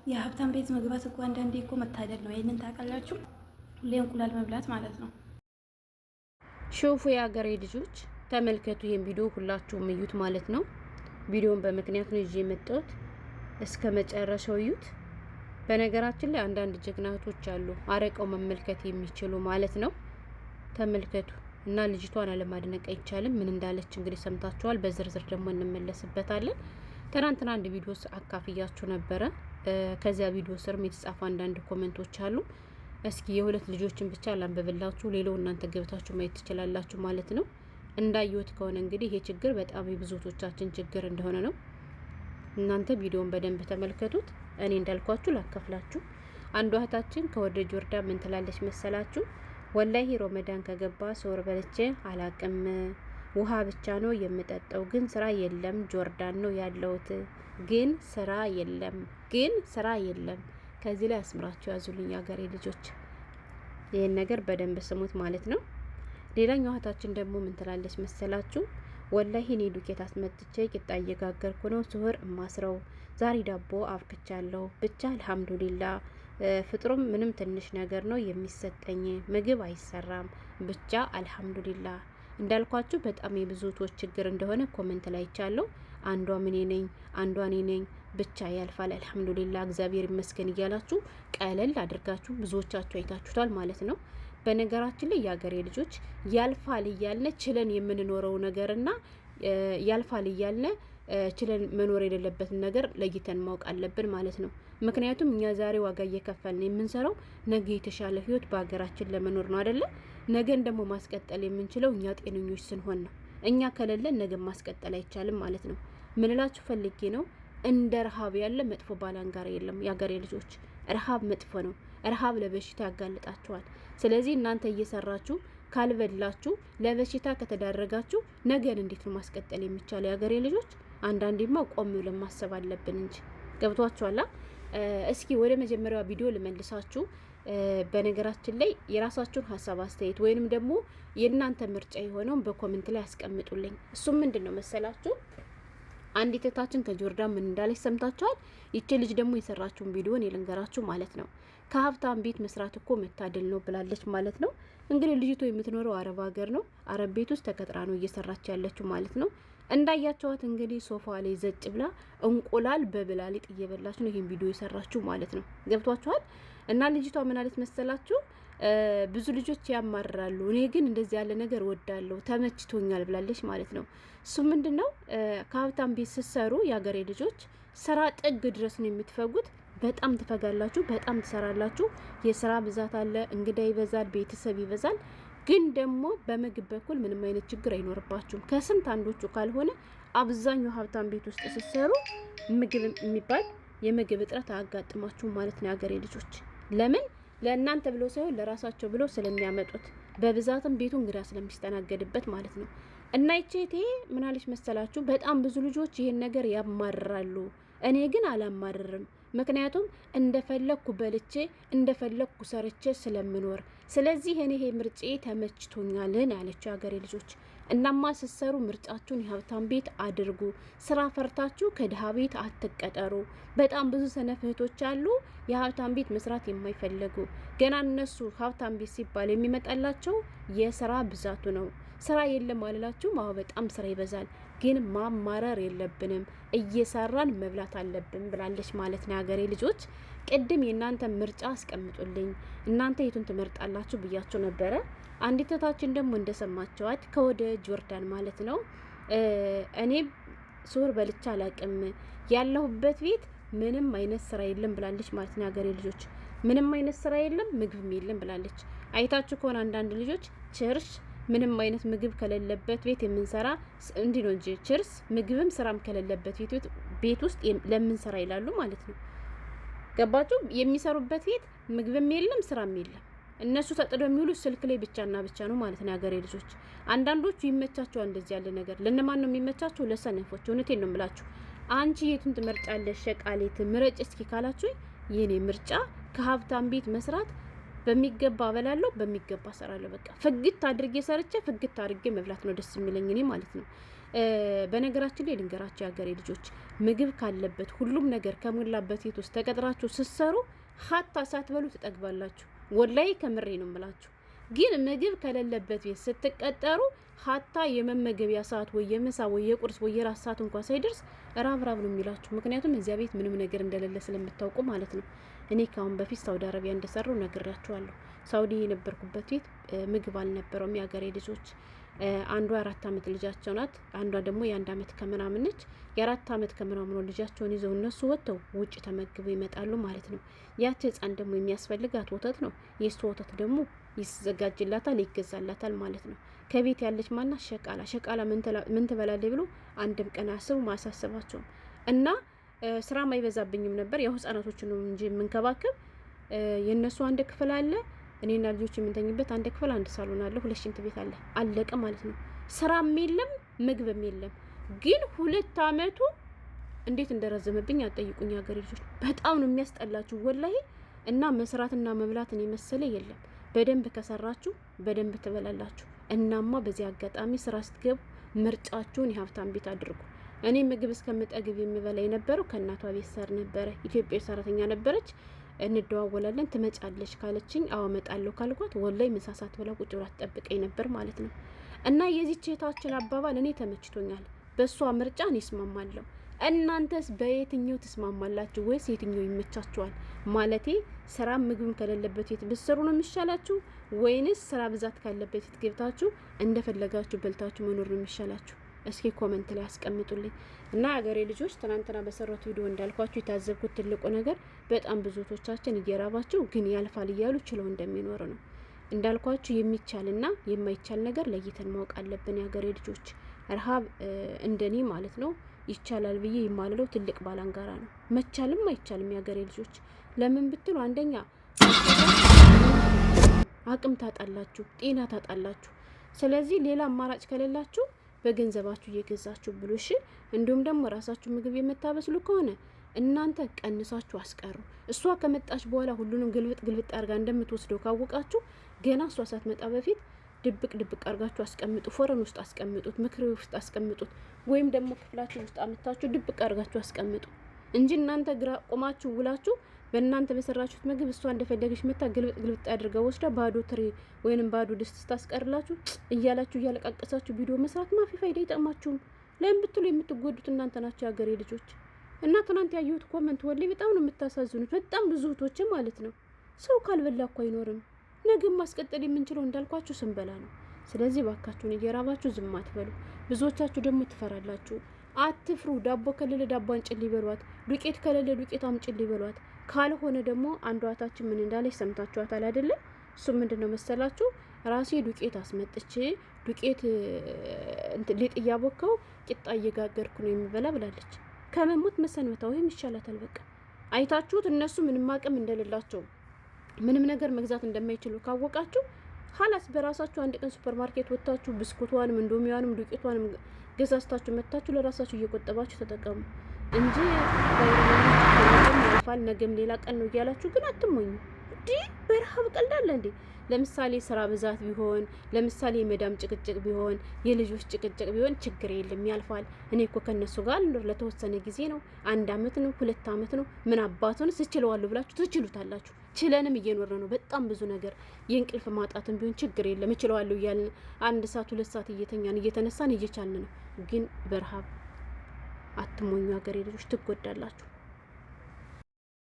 የሀብታም ቤት መግባት እኮ አንዳንዴ እኮ መታደል ነው። ይሄንን ታውቃላችሁ? ሁሌ እንቁላል መብላት ማለት ነው። ሾፉ የሀገሬ ልጆች ተመልከቱ። ይሄን ቪዲዮ ሁላችሁም እዩት ማለት ነው። ቪዲዮን በምክንያት ነው ይዤ የመጣሁት። እስከ መጨረሻው እዩት። በነገራችን ላይ አንዳንድ ጀግናቶች አሉ አረቀው መመልከት የሚችሉ ማለት ነው። ተመልከቱ እና ልጅቷን አለማድነቅ አይቻልም። ምን እንዳለች እንግዲህ ሰምታችኋል። በዝርዝር ደግሞ እንመለስበታለን። ትናንትና አንድ ቪዲዮ አካፍያችሁ ነበረ። ከዚያ ቪዲዮ ስርም የተጻፉ አንዳንድ ኮሜንቶች አሉ። እስኪ የሁለት ልጆችን ብቻ ላንብብላችሁ፣ ሌላው እናንተ ገብታችሁ ማየት ትችላላችሁ ማለት ነው። እንዳየሁት ከሆነ እንግዲህ ይሄ ችግር በጣም የብዙቶቻችን ችግር እንደሆነ ነው። እናንተ ቪዲዮን በደንብ ተመልከቱት። እኔ እንዳልኳችሁ ላከፍላችሁ። አንዷ እህታችን ከወደ ጆርዳን ምን ትላለች መሰላችሁ? ወላሂ ሮመዳን ከገባ ሶር በልቼ አላቅም፣ ውሃ ብቻ ነው የምጠጣው፣ ግን ስራ የለም። ጆርዳን ነው ያለሁት፣ ግን ስራ የለም። ከዚህ ላይ አስምራችሁ ያዙልኝ ሀገሬ ልጆች፣ ይህን ነገር በደንብ ስሙት ማለት ነው። ሌላኛው እህታችን ደግሞ ምን ትላለች መሰላችሁ? ወላሂ እኔ ዱቄት አስመጥቼ ቂጣ እየጋገርኩ ነው ስሁር እማስረው። ዛሬ ዳቦ አብክቻለሁ። ብቻ አልሐምዱሊላ። ፍጥሩም ምንም ትንሽ ነገር ነው የሚሰጠኝ፣ ምግብ አይሰራም። ብቻ አልሐምዱሊላ። እንዳልኳችሁ በጣም የብዙቶች ችግር እንደሆነ ኮሜንት ላይ ይቻለሁ። አንዷ ምን ነኝ፣ አንዷ እኔ ነኝ። ብቻ ያልፋል አልሐምዱሊላ እግዚአብሔር ይመስገን እያላችሁ ቀለል አድርጋችሁ ብዙዎቻችሁ አይታችሁታል ማለት ነው። በነገራችን ላይ የሀገሬ ልጆች ያልፋል እያልነ ችለን የምንኖረው ነገርና ያልፋል እያልነ ችለን መኖር የሌለበትን ነገር ለይተን ማወቅ አለብን ማለት ነው። ምክንያቱም እኛ ዛሬ ዋጋ እየከፈልን የምንሰራው ነገ የተሻለ ህይወት በሀገራችን ለመኖር ነው አይደለ? ነገን ደግሞ ማስቀጠል የምንችለው እኛ ጤነኞች ስንሆን ነው። እኛ ከሌለን ነገ ማስቀጠል አይቻልም ማለት ነው። ምንላችሁ ፈልጌ ነው፣ እንደ ረሃብ ያለ መጥፎ ባላንጋራ የለም። የሀገሬ ልጆች ረሃብ መጥፎ ነው። ረሃብ ለበሽታ ያጋልጣችኋል። ስለዚህ እናንተ እየሰራችሁ ካልበላችሁ ለበሽታ ከተዳረጋችሁ ነገን እንዴት ነው ማስቀጠል የሚቻለው? የሀገሬ ልጆች አንዳንዴማ ቆም ብለን ማሰብ አለብን እንጂ። ገብቷችኋላ? እስኪ ወደ መጀመሪያው ቪዲዮ ልመልሳችሁ። በነገራችን ላይ የራሳችሁን ሀሳብ አስተያየት ወይንም ደግሞ የእናንተ ምርጫ የሆነውን በኮሜንት ላይ አስቀምጡልኝ። እሱም ምንድን ነው መሰላችሁ? አንዲት እህታችን ከጆርዳን ምን እንዳለች ሰምታችኋል። ይቺ ልጅ ደግሞ የሰራችውን ቪዲዮን የልንገራችሁ ማለት ነው። ከሀብታም ቤት መስራት እኮ መታደል ነው ብላለች ማለት ነው። እንግዲህ ልጅቷ የምትኖረው አረብ ሀገር ነው። አረብ ቤት ውስጥ ተቀጥራ ነው እየሰራች ያለችው ማለት ነው። እንዳያቸዋት እንግዲህ ሶፋ ላይ ዘጭ ብላ እንቁላል በብላሊጥ እየበላች ነው ይሄን ቪዲዮ የሰራችሁ ማለት ነው። ገብቷችኋል? እና ልጅቷ ምን አለች መሰላችሁ? ብዙ ልጆች ያማራሉ፣ እኔ ግን እንደዚህ ያለ ነገር ወዳለሁ ተመችቶኛል ብላለች ማለት ነው። እሱ ምንድነው? ከሀብታም ቤት ስትሰሩ የሀገሬ ልጆች ስራ ጥግ ድረስ ነው የምትፈጉት። በጣም ትፈጋላችሁ፣ በጣም ትሰራላችሁ። የስራ ብዛት አለ፣ እንግዳ ይበዛል፣ ቤተሰብ ይበዛል። ግን ደግሞ በምግብ በኩል ምንም አይነት ችግር አይኖርባችሁም። ከስንት አንዶቹ ካልሆነ አብዛኛው ሀብታም ቤት ውስጥ ስትሰሩ ምግብ የሚባል የምግብ እጥረት አያጋጥማችሁም ማለት ነው የሀገሬ ልጆች። ለምን? ለእናንተ ብሎ ሳይሆን ለራሳቸው ብሎ ስለሚያመጡት፣ በብዛትም ቤቱ እንግዳ ስለሚስተናገድበት ማለት ነው። እና ይቼቴ ምን አለች መሰላችሁ? በጣም ብዙ ልጆች ይሄን ነገር ያማርራሉ። እኔ ግን አላማርርም። ምክንያቱም እንደፈለኩ በልቼ እንደፈለኩ ሰርቼ ስለምኖር፣ ስለዚህ እኔ ይሄ ምርጬ ተመችቶኛልን ያለችው ሀገሬ ልጆች። እናማ ስትሰሩ ምርጫችሁን የሀብታም ቤት አድርጉ። ስራ ፈርታችሁ ከድሃ ቤት አትቀጠሩ። በጣም ብዙ ሰነፍ እህቶች አሉ የሀብታም ቤት መስራት የማይፈልጉ። ገና እነሱ ሀብታም ቤት ሲባል የሚመጣላቸው የስራ ብዛቱ ነው። ስራ የለም አልላችሁም። አዎ በጣም ስራ ይበዛል፣ ግን ማማረር የለብንም፣ እየሰራን መብላት አለብን ብላለች ማለት ነው ሀገሬ ልጆች። ቅድም የእናንተ ምርጫ አስቀምጡልኝ፣ እናንተ የቱን ትመርጣላችሁ ብያችሁ ነበረ። አንዲት እህታችን ደግሞ እንደሰማችኋት ከወደ ጆርዳን ማለት ነው፣ እኔ ሶር በልቻ አላቅም፣ ያለሁበት ቤት ምንም አይነት ስራ የለም ብላለች ማለት ነው ሀገሬ ልጆች። ምንም አይነት ስራ የለም ምግብም የለም ብላለች። አይታችሁ ከሆነ አንዳንድ ልጆች ችርሽ ምንም አይነት ምግብ ከሌለበት ቤት የምንሰራ እንዲህ ነው እንጂ ችርስ ምግብም ስራም ከሌለበት ቤት ውስጥ ለምንሰራ ይላሉ ማለት ነው። ገባችሁ? የሚሰሩበት ቤት ምግብም የለም ስራም የለም። እነሱ ተጥደው የሚውሉ ስልክ ላይ ብቻና ብቻ ነው ማለት ነው ሀገሬ ልጆች። አንዳንዶቹ ይመቻቸዋል እንደዚህ ያለ ነገር። ለነማን ነው የሚመቻቸው? ለሰነፎች። እውነቴን ነው የምላችሁ። አንቺ የቱን ትመርጫለሽ? ሸቃሌት ምረጭ እስኪ ካላችሁ የኔ ምርጫ ከሀብታም ቤት መስራት በሚገባ አበላለሁ፣ በሚገባ ሰራለሁ። በቃ ፍግት አድርጌ ሰርቼ ፍግት አድርጌ መብላት ነው ደስ የሚለኝ እኔ ማለት ነው። በነገራችን ላይ ልንገራችሁ የሀገሬ ልጆች ምግብ ካለበት ሁሉም ነገር ከሞላበት ቤት ውስጥ ተቀጥራችሁ ስትሰሩ ሀታ ሳትበሉ ትጠግባላችሁ። ወላይ ከምሬ ነው የምላችሁ። ግን ምግብ ከሌለበት ቤት ስትቀጠሩ ሀታ የመመገቢያ ሰዓት ወይ የምሳ ወይ የቁርስ ወይ የራት ሰዓት እንኳን ሳይደርስ ራብ ነው የሚላችሁ። ምክንያቱም እዚያ ቤት ምንም ነገር እንደሌለ ስለምታውቁ ማለት ነው። እኔ ካሁን በፊት ሳውዲ አረቢያ እንደሰራው ነግራችኋለሁ። ሳውዲ የነበርኩበት ቤት ምግብ አልነበረውም። የሀገሬ ልጆች አንዷ 4 አመት ልጃቸው ናት፣ አንዷ ደግሞ የ1 አመት ከምናምን ነች። የ4 አመት ከምናምን ልጃቸውን ይዘው እነሱ ወጥተው ውጭ ተመግበው ይመጣሉ ማለት ነው። ያቺ ህፃን ደግሞ የሚያስፈልጋት ወተት ነው። የእሱ ወተት ደግሞ ይዘጋጅላታል፣ ይገዛላታል ማለት ነው። ከቤት ያለች ማና ሸቃላ ምን ትበላለች ብሎ አንድም ቀን አስቡ ማሳሰባቸውም እና ስራም አይበዛብኝም ነበር። ያው ህፃናቶችን ነው እንጂ የምንከባከብ የነሱ አንድ ክፍል አለ፣ እኔና ልጆች የምንተኝበት አንድ ክፍል፣ አንድ ሳሎን አለ፣ 2 ሽንት ቤት አለ። አለቀ ማለት ነው። ስራም የለም ምግብም የለም። ግን 2 አመቱ እንዴት እንደረዘመብኝ አጠይቁኝ ሀገሬ ልጆች። በጣም ነው የሚያስጠላችሁ ወላሂ። እና መስራትና መብላትን የመሰለ የለም። በደንብ ከሰራችሁ በደንብ ትበላላችሁ። እናማ በዚህ አጋጣሚ ስራ ስትገቡ ምርጫችሁን የሀብታም ቤት አድርጉ። እኔ ምግብ እስከምጠግብ የምበላ የነበረው ከእናቷ ቤት ሰር ነበረ። ኢትዮጵያዊ ሰራተኛ ነበረች። እንደዋወላለን። ትመጫለሽ ካለችኝ አዎ እመጣለሁ ካልኳት ወላይ ምሳ ሰዓት ብላ ቁጭ ብላ ትጠብቀኝ ነበር ማለት ነው። እና የዚህች እህታችን አባባል እኔ ተመችቶኛል። በሷ ምርጫ እኔ እስማማለሁ። እናንተስ በየትኛው ትስማማላችሁ? ወይስ የትኛው ይመቻችኋል? ማለቴ ስራ ምግብም ከሌለበት ቤት ብትሰሩ ነው የሚሻላችሁ? ወይንስ ስራ ብዛት ካለበት ቤት ገብታችሁ እንደፈለጋችሁ በልታችሁ መኖር ነው የሚሻላችሁ? እስኪ ኮሜንት ላይ አስቀምጡልኝ። እና ሀገሬ ልጆች ትናንትና በሰራሁት ቪዲዮ እንዳልኳችሁ የታዘብኩት ትልቁ ነገር በጣም ብዙቶቻችን እየራባቸው ግን ያልፋል እያሉ ችለው እንደሚኖር ነው። እንዳልኳችሁ የሚቻልና የማይቻል ነገር ለይተን ማወቅ አለብን የሀገሬ ልጆች። ረሃብ እንደኔ ማለት ነው ይቻላል ብዬ የማልለው ትልቅ ባላንጋራ ነው። መቻልም አይቻልም የሀገሬ ልጆች። ለምን ብትሉ አንደኛ አቅም ታጣላችሁ፣ ጤና ታጣላችሁ። ስለዚህ ሌላ አማራጭ ከሌላችሁ በገንዘባችሁ እየገዛችሁ ብሉ። እሺ እንዲሁም ደግሞ ራሳችሁ ምግብ የምታበስሉ ከሆነ እናንተ ቀንሳችሁ አስቀሩ። እሷ ከመጣች በኋላ ሁሉንም ግልብጥ አርጋ እንደምትወስደው ካወቃችሁ ገና እሷ ሳትመጣ በፊት ድብቅ አርጋችሁ አስቀምጡ። ፎረን ውስጥ አስቀምጡት፣ ምክር ውስጥ አስቀምጡት፣ ወይም ደግሞ ክፍላችሁ ውስጥ አምጥታችሁ ድብቅ አርጋችሁ አስቀምጡ እንጂ እናንተ ግራ ቆማችሁ ውላችሁ በእናንተ በሰራችሁት ምግብ እሷ እንደፈለገች መታ ግልብጥ አድርጋ ወስዳ ባዶ ትሪ ወይንም ባዶ ድስት ታስቀርላችሁ እያላችሁ እያለቃቀሳችሁ ቪዲዮ መስራት ማፊ ፋይዳ አይጠቅማችሁም። ለምን ብትሉ የምትጎዱት እናንተ ናችሁ የሀገሬ ልጆች። እና ትናንት ያየሁት ኮመንት ወላሂ በጣም ነው የምታሳዝኑት። በጣም ብዙ እህቶች ማለት ነው። ሰው ካልበላ እኮ አይኖርም። ነገም ማስቀጠል የምንችለው እንዳልኳችሁ ስንበላ ነው። ስለዚህ ባካችሁን እየራባችሁ ዝም አትበሉ። ብዙዎቻችሁ ደግሞ ትፈራላችሁ። አትፍሩ። ዳቦ ከሌለ ዳቦ አንጭልኝ በሏት፣ ዱቄት ከሌለ ዱቄት አምጭልኝ በሏት። ካልሆነ ደግሞ አንዷ እህታችን ምን እንዳለች ሰምታችኋታል አይደለ? እሱ ምንድነው መሰላችሁ? ራሴ ዱቄት አስመጥቼ ዱቄት ሊጥ እያቦካው ቂጣ እየጋገርኩ ነው የሚበላ ብላለች። ከመሞት መሰንበታው ይሄም ይሻላታል። በቃ አይታችሁት። እነሱ ምንም አቅም እንደሌላቸው ምንም ነገር መግዛት እንደማይችሉ ካወቃችሁ ሀላስ በራሳችሁ አንድ ቀን ሱፐር ማርኬት ወጣችሁ ብስኩቷንም እንዶሚያንም ዱቄቷንም ገዛዝታችሁ መታችሁ ለራሳችሁ እየቆጠባችሁ ተጠቀሙ እንጂ ያልፋል ነገም ሌላ ቀን ነው እያላችሁ ግን አትሞኙ። እንዴ በረሃብ ቀልዳለ እንዴ? ለምሳሌ ስራ ብዛት ቢሆን፣ ለምሳሌ የመዳም ጭቅጭቅ ቢሆን፣ የልጆች ጭቅጭቅ ቢሆን ችግር የለም ያልፋል። እኔ እኮ ከነሱ ጋር ልኖር ለተወሰነ ጊዜ ነው፣ 1 አመት ነው 2 አመት ነው፣ ምን አባቱን ስችለዋለሁ ብላችሁ ትችሉታላችሁ። ችለንም እየኖረ ነው። በጣም ብዙ ነገር የእንቅልፍ ማጣትን ቢሆን ችግር የለም እችለዋለሁ እያልን 1 ሰዓት 2 ሰዓት እየተኛን እየተነሳን እየቻልን ነው። ግን በረሃብ አትሞኙ ሀገሬ ልጆች፣ ትጎዳላችሁ።